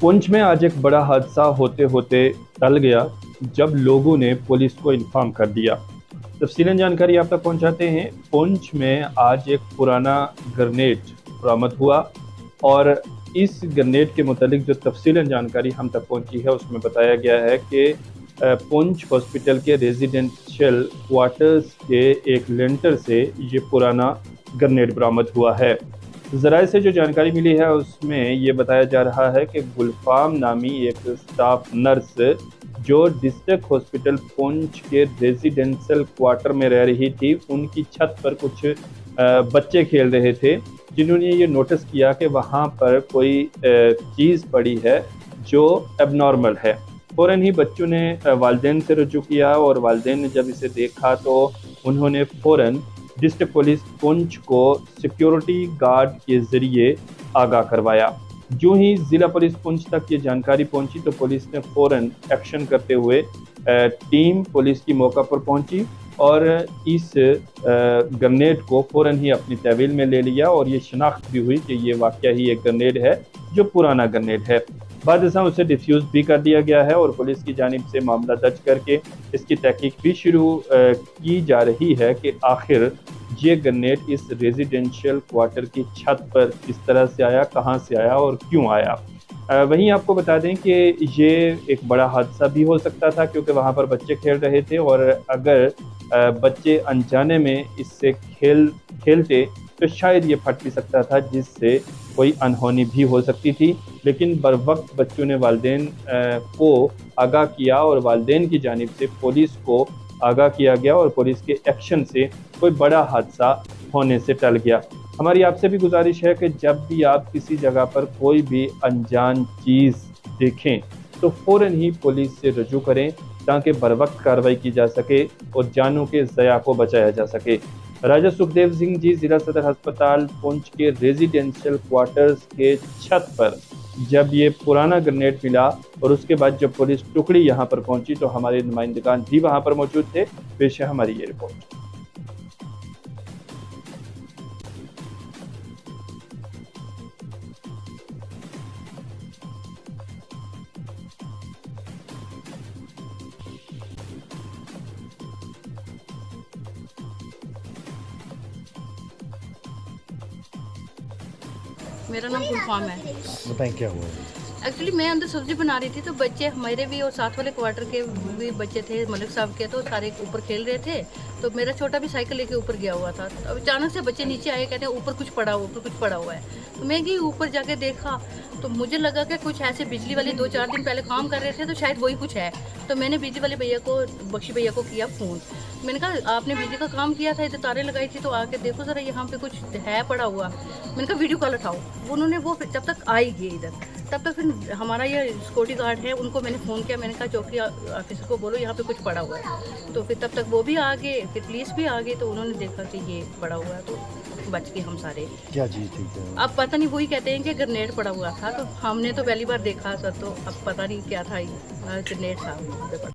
पुंछ में आज एक बड़ा हादसा होते होते टल गया जब लोगों ने पुलिस को इन्फॉर्म कर दिया। तफसीलन जानकारी आप तक पहुंचाते हैं। पुंछ में आज एक पुराना ग्रेनेड बरामद हुआ और इस ग्रेनेड के मुतालिक जो तफसीलन जानकारी हम तक पहुंची है उसमें बताया गया है कि पुंछ हॉस्पिटल के रेजिडेंशियल क्वार्टर्स के एक लेंटर से ये पुराना ग्रेनेड बरामद हुआ है। ज़राए से जो जानकारी मिली है उसमें ये बताया जा रहा है कि गुलफाम नामी एक स्टाफ नर्स जो डिस्ट्रिक्ट हॉस्पिटल पुंछ के रेजिडेंशियल क्वार्टर में रह रही थी, उनकी छत पर कुछ बच्चे खेल रहे थे, जिन्होंने ये नोटिस किया कि वहाँ पर कोई चीज़ पड़ी है जो एबनॉर्मल है। फ़ौरन ही बच्चों ने वालिदैन से रुजू किया और वालिदैन ने जब इसे देखा तो उन्होंने फ़ौरन डिस्ट्रिक्ट पुलिस पुंछ को सिक्योरिटी गार्ड के जरिए आगाह करवाया। जो ही जिला पुलिस पुंछ तक ये जानकारी पहुंची तो पुलिस ने फौरन एक्शन करते हुए टीम पुलिस की मौका पर पहुंची और इस ग्रेनेड को फौरन ही अपनी तहवील में ले लिया और ये शनाख्त भी हुई कि ये वाकया ही एक ग्रेनेड है जो पुराना ग्रेनेड है। बाद उसे डिफ्यूज़ भी कर दिया गया है और पुलिस की जानिब से मामला दर्ज करके इसकी तहकीक भी शुरू की जा रही है कि आखिर ये ग्रेनेड इस रेजिडेंशियल क्वार्टर की छत पर किस तरह से आया, कहाँ से आया और क्यों आया। वहीं आपको बता दें कि ये एक बड़ा हादसा भी हो सकता था क्योंकि वहाँ पर बच्चे खेल रहे थे और अगर बच्चे अनजाने में इससे खेलते तो शायद ये फट भी सकता था जिससे कोई अनहोनी भी हो सकती थी। लेकिन बर वक्त बच्चों ने वालिदैन को आगाह किया और वालिदैन की जानिब से पुलिस को आगाह किया गया और पुलिस के एक्शन से कोई बड़ा हादसा होने से टल गया। हमारी आपसे भी गुजारिश है कि जब भी आप किसी जगह पर कोई भी अनजान चीज़ देखें तो फ़ौरन ही पुलिस से रुजू करें ताकि बर वक्त कार्रवाई की जा सके और जानों के ज़या को बचाया जा सके। राजा सुखदेव सिंह जी जिला सदर अस्पताल पुंछ के रेजिडेंशियल क्वार्टर्स के छत पर जब ये पुराना ग्रेनेड मिला और उसके बाद जब पुलिस टुकड़ी यहाँ पर पहुंची तो हमारे नुमाइंदगान भी वहाँ पर मौजूद थे। पेश है हमारी ये रिपोर्ट। मेरा नाम गुलफाम है। बताएं क्या हुआ। एक्चुअली मैं अंदर सब्जी बना रही थी तो बच्चे हमारे भी और साथ वाले क्वार्टर के भी बच्चे थे, मलिक साहब के, तो सारे ऊपर खेल रहे थे। तो मेरा छोटा भी साइकिल लेके ऊपर गया हुआ था। तो अचानक से बच्चे नीचे आए, कहते हैं ऊपर कुछ पड़ा हुआ, ऊपर कुछ पड़ा हुआ है। तो मैं गई ऊपर जाके देखा तो मुझे लगा कि कुछ ऐसे बिजली वाले 2-4 दिन पहले काम कर रहे थे तो शायद वही कुछ है। तो मैंने बिजली वाले भैया को, बख्शी भैया को किया फ़ोन। मैंने कहा आपने बिजली का काम किया था, इधर तारें लगाई थी, तो आके देखो ज़रा यहाँ पे कुछ है पड़ा हुआ। मैंने कहा वीडियो कॉल उठाओ। उन्होंने वो जब तक आएगी इधर तब तक फिर हमारा ये सिक्योरिटी गार्ड है, उनको मैंने फ़ोन किया। मैंने कहा चौकी ऑफिसर को बोलो यहाँ पे कुछ पड़ा हुआ है। तो फिर तब तक वो भी आ गए, फिर पुलिस भी आ गई। तो उन्होंने देखा कि ये पड़ा हुआ है तो बच गए हम सारे। क्या चीज़ थी क्या? अब पता नहीं, वही कहते हैं कि ग्रेनेड पड़ा हुआ था। तो हमने तो पहली बार देखा सर, तो अब पता नहीं क्या था, ग्रेनेड था वहाँ पे पड़ा।